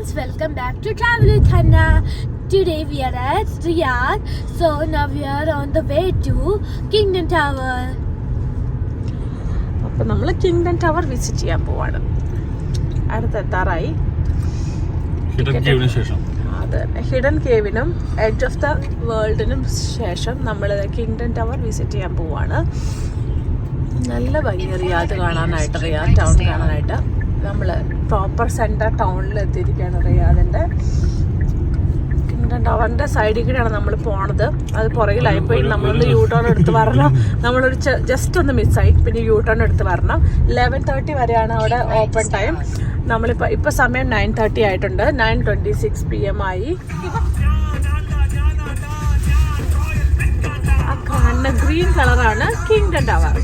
friends, welcome back to Travel with Hannah. Today we are at Riyadh. So now we are on the way to Kingdom Tower. അപ്പോൾ നമ്മൾ kingdom tower visit ചെയ്യാൻ പോവാണ്. അടുത്തെത്താറായി. അതെ, hidden കേവിനും edge of the വേൾഡിനും ശേഷം നമ്മൾ kingdom tower visit ചെയ്യാൻ പോവാണ്. നല്ല ഭംഗി റിയാദ് കാണാനായിട്ട്, റിയാദ് ടൗൺ കാണാനായിട്ട്. നമ്മൾ പ്രോപ്പർ സെൻറ്റർ ടൗണിൽ എത്തിയിരിക്കുകയാണ്. റിയാദിൻ്റെ കിങ്ഡം ടവറിൻ്റെ സൈഡിൽ കൂടെയാണ് നമ്മൾ പോണത്. അത് പുറകിലായിപ്പോയി. നമ്മളൊന്ന് യൂ ടേൺ എടുത്ത് വരണം. നമ്മളൊരു ജസ്റ്റ് ഒന്ന് മിസ്സായി. പിന്നെ യൂ ടേൺ എടുത്ത് വരണം. 11:30 വരെയാണ് അവിടെ ഓപ്പൺ ടൈം. ഇപ്പോൾ സമയം 9:30 ആയിട്ടുണ്ട്. 9:26 PM ആയി. ആ കാണുന്ന ഗ്രീൻ കളറാണ് കിങ്ഡം ടവർ.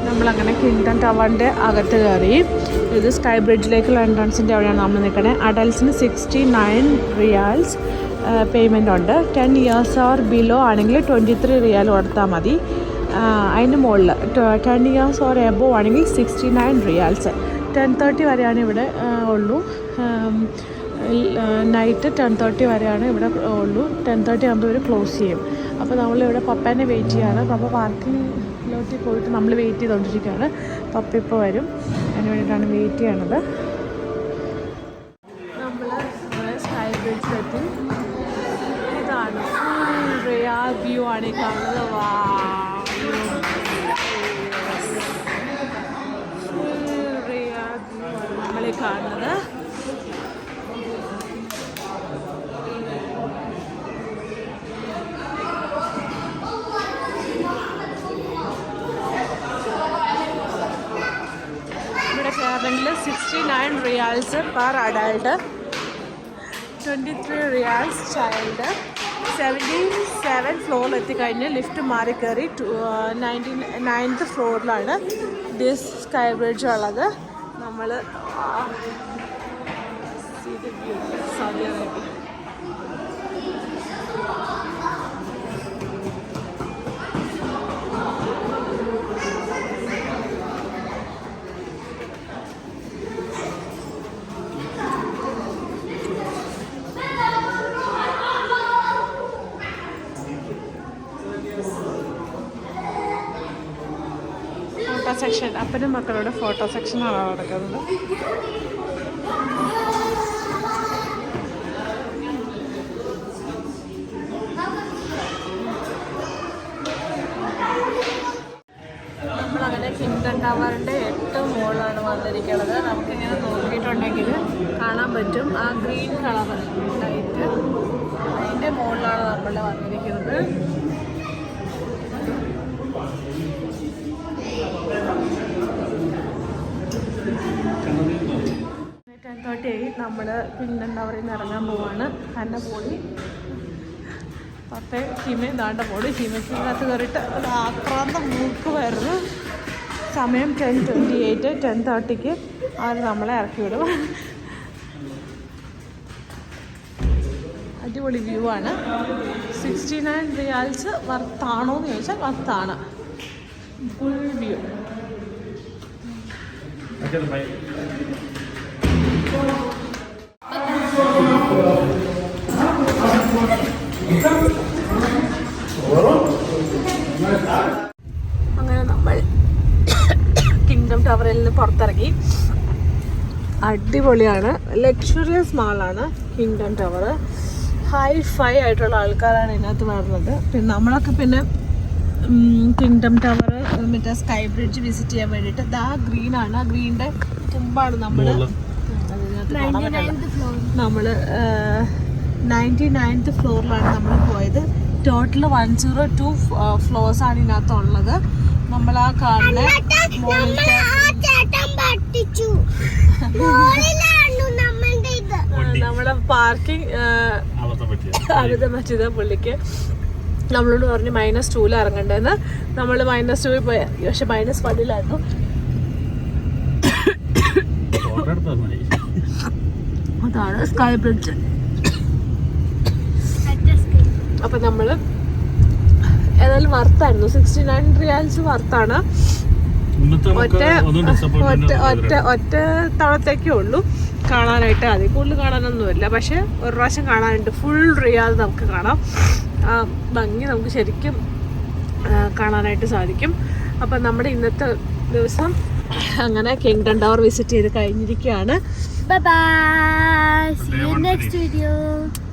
നമ്മളങ്ങനെ കിങ്ഡം ടവറിൻ്റെ അകത്ത് കയറി. ഇത് സ്കൈ ബ്രിഡ്ജിലേക്കുള്ള എൻട്രൻസിൻ്റെ അവിടെയാണ് നമ്മൾ നിൽക്കുന്നത്. അഡൽട്സിന് 69 റിയാൽസ് പേയ്മെൻ്റ് ഉണ്ട്. 10 years ഓർ ബിലോ ആണെങ്കിൽ 23 റിയാൽ കൊടുത്താൽ മതി. അതിന് മുകളിൽ 10 years ഓർ എബോ ആണെങ്കിൽ 69 റിയാൽസ്. 10:30 വരെയാണ് ഇവിടെ ഉള്ളൂ. നൈറ്റ് 10:30 വരെയാണ് ഇവിടെ ഉള്ളൂ. 10:30 ആകുമ്പോൾ ഇവർ ക്ലോസ് ചെയ്യും. അപ്പോൾ നമ്മളിവിടെ പപ്പേനെ വെയിറ്റ് ചെയ്യാണ്. പപ്പ പാർക്കിങ്ങിലോട്ട് പോയിട്ട് നമ്മൾ വെയിറ്റ് ചെയ്തുകൊണ്ടിരിക്കുകയാണ്. പപ്പ ഇപ്പോൾ വരും. അതിന് വേണ്ടിയിട്ടാണ് വെയിറ്റ് ചെയ്യണത്. നമ്മൾ സ്കൈ ബ്രിഡ്ജിലെത്തി. ഇതാണ് ഫുൾ റിയാദ് വ്യൂ ആണ് ഈ കാണുന്നത്. ഫുൾ റിയാദ് വ്യൂ ആണ് നമ്മളീ കാണുന്നത്. കേരളത്തിൽ 69 riyals per adult, 23 riyals child. 77 ഫ്ലോറിൽ എത്തിക്കഴിഞ്ഞ് ലിഫ്റ്റ് മാറി കയറി 99th ഫ്ലോറിലാണ് ദിസ് സ്കൈ ബ്രിഡ്ജ് ഉള്ളത്. നമ്മൾ സൗദി അറേബ്യ. സെക്ഷൻ, അപ്പനും മക്കളുടെ ഫോട്ടോ സെക്ഷനാണ് നടക്കുന്നത്. നമ്മളങ്ങനെ കിങ്ഡം ടവറിൻ്റെ 8 മുകളിലാണ് വന്നിരിക്കുന്നത്. നമുക്കിങ്ങനെ നോക്കിയിട്ടുണ്ടെങ്കിൽ കാണാൻ പറ്റും ആ ഗ്രീൻ കളർ ലൈറ്റ്. അതിൻ്റെ മുകളിലാണ് നമ്മൾ വന്നിരിക്കുന്നത്. 10:30 നമ്മൾ കിങ്ഡം ടവറിൽ നിന്ന് ഇറങ്ങാൻ പോവാണ്. ഹന്ന പോയി, പപ്പേ ഹിമയും ദാണ്ട പോടി. ഹിമയ്ക്കകത്ത് കയറിയിട്ട് ഒരു ആക്രാന്തം മൂക്കുമായിരുന്നു. സമയം 10:28. 10:30 അവർ നമ്മളെ ഇറക്കി വിടും. അടിപൊളി വ്യൂ ആണ്. 69 റിയാൽസ് വർത്താണോ എന്ന് ചോദിച്ചാൽ വർത്താണ്. Full view. അങ്ങനെ നമ്മൾ കിങ്ഡം ടവറിൽ നിന്ന് പുറത്തിറങ്ങി. അടിപൊളിയാണ്. ലക്ഷറിയസ് മാളാണ് കിങ്ഡം ടവർ. ഹൈ-ഫൈ ആയിട്ടുള്ള ആൾക്കാരാണ് ഇതിനകത്ത് വരുന്നത്. പിന്നെ നമ്മളൊക്കെ പിന്നെ കിങ്ഡം ടവർ മറ്റേ സ്കൈ ബ്രിഡ്ജ് വിസിറ്റ് ചെയ്യാൻ വേണ്ടിയിട്ട് ഗ്രീനാണ്. ആ ഗ്രീനിൻ്റെ മുമ്പാണ് നമ്മൾ 99th ഫ്ലോറിലാണ് നമ്മൾ പോയത്. ടോട്ടൽ 102 ഫ്ലോർസ് ആണ് ഇതിനകത്തുള്ളത്. നമ്മൾ ആ കാണുന്ന നമ്മുടെ പാർക്കിംഗ് അബദ്ധം പറ്റിയത് പുള്ളിക്ക്. നമ്മളോട് പറഞ്ഞ് -2 ഇറങ്ങണ്ടേന്ന്. നമ്മൾ -2 പോയി, പക്ഷെ -1 അതാണ് സ്കൈ ബ്രിഡ്ജ്. അപ്പം നമ്മൾ ഏതായാലും വർത്തായിരുന്നു, 69 റിയാൽസ് വർത്താണ്. ഒറ്റ തവണത്തേക്കേ ഉള്ളൂ കാണാനായിട്ട്, അതിൽ കൂടുതൽ കാണാനൊന്നുമില്ല. പക്ഷെ ഒരു പ്രാവശ്യം കാണാനുണ്ട്, ഫുൾ റിയാദ് നമുക്ക് കാണാം. ഭംഗി നമുക്ക് ശരിക്കും കാണാനായിട്ട് സാധിക്കും. അപ്പം നമ്മുടെ ഇന്നത്തെ ദിവസം അങ്ങനെ കിങ്ഡം ടവർ വിസിറ്റ് ചെയ്ത് കഴിഞ്ഞിരിക്കുകയാണ്. Bye bye. See you next video.